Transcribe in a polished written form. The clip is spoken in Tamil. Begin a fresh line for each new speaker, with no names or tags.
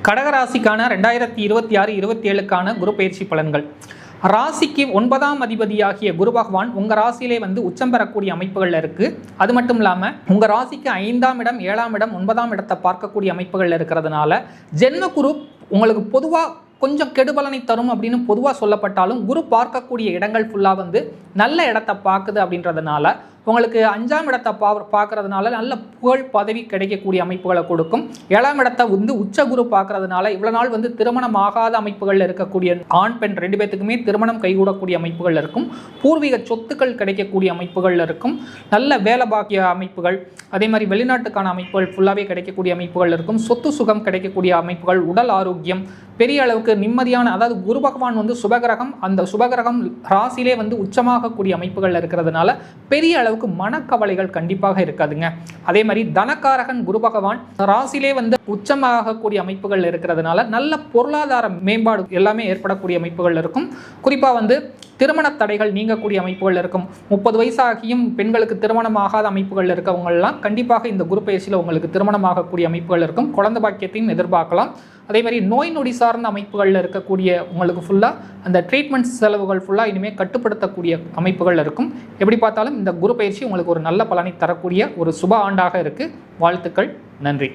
கடகராசிக்கான 2026-27க்கான குரு பயிற்சி பலன்கள். ராசிக்கு 9ஆம் அதிபதியாகிய குரு பகவான் உங்கள் ராசியிலே உச்சம் பெறக்கூடிய அமைப்புகள் இருக்குது. அது மட்டும் இல்லாமல் உங்கள் ராசிக்கு 5ஆம் இடம், 7ஆம் இடம், 9ஆம் இடத்தை பார்க்கக்கூடிய அமைப்புகள் இருக்கிறதுனால ஜென்ம குரு உங்களுக்கு பொதுவாக கொஞ்சம் கெடுபலனை தரும் அப்படின்னு பொதுவாக சொல்லப்பட்டாலும் குரு பார்க்கக்கூடிய இடங்கள் ஃபுல்லாக நல்ல இடத்தை பார்க்குது அப்படின்றதுனால உங்களுக்கு 5ஆம் இடத்தை பார்க்கறதுனால நல்ல புகழ் பதவி கிடைக்கக்கூடிய அமைப்புகளை கொடுக்கும். 7ஆம் இடத்தை உச்ச குரு பார்க்கறதுனால இவ்வளோ நாள் திருமணம் ஆகாத அமைப்புகள் இருக்கக்கூடிய ஆண் பெண் 2 பேத்துக்குமே திருமணம் கைகூடக்கூடிய அமைப்புகள் இருக்கும். பூர்வீக சொத்துக்கள் கிடைக்கக்கூடிய அமைப்புகள் இருக்கும். நல்ல வேலை பாக்கிய அமைப்புகள், அதே மாதிரி வெளிநாட்டுக்கான அமைப்புகள் ஃபுல்லாகவே கிடைக்கக்கூடிய அமைப்புகள் இருக்கும். சொத்து சுகம் கிடைக்கக்கூடிய அமைப்புகள், உடல் ஆரோக்கியம், பெரிய அளவுக்கு நிம்மதியான, அதாவது குரு பகவான் சுபகிரகம், அந்த சுபகிரகம் ராசியிலே உச்சமாகக்கூடிய அமைப்புகள் இருக்கிறதுனால பெரிய அளவுக்கு மனக்கவலைகள் கண்டிப்பாக இருக்காதுங்க. அதே மாதிரி தனக்காரகன் குரு பகவான் ராசியிலே உச்சமாகக்கூடிய அமைப்புகள் இருக்கிறதுனால நல்ல பொருளாதார மேம்பாடு எல்லாமே ஏற்படக்கூடிய அமைப்புகள் இருக்கும். குறிப்பாக திருமண தடைகள் நீங்கக்கூடிய அமைப்புகள் இருக்கும். 30 வயசாகியும் பெண்களுக்கு திருமணம் ஆகாத அமைப்புகள் இருக்கவங்கெல்லாம் கண்டிப்பாக இந்த குரு பயிற்சியில் உங்களுக்கு திருமணம் ஆகக்கூடிய அமைப்புகள் இருக்கும். குழந்தை பாக்கியத்தையும் எதிர்பார்க்கலாம். அதே மாதிரி நோய் நொடி சார்ந்த அமைப்புகளில் இருக்கக்கூடிய உங்களுக்கு ஃபுல்லாக அந்த ட்ரீட்மெண்ட் செலவுகள் ஃபுல்லாக இனிமேல் கட்டுப்படுத்தக்கூடிய அமைப்புகள் இருக்கும். எப்படி பார்த்தாலும் இந்த குரு பயிற்சி உங்களுக்கு ஒரு நல்ல பலனை தரக்கூடிய ஒரு சுப ஆண்டாக இருக்குது. வாழ்த்துக்கள். நன்றி.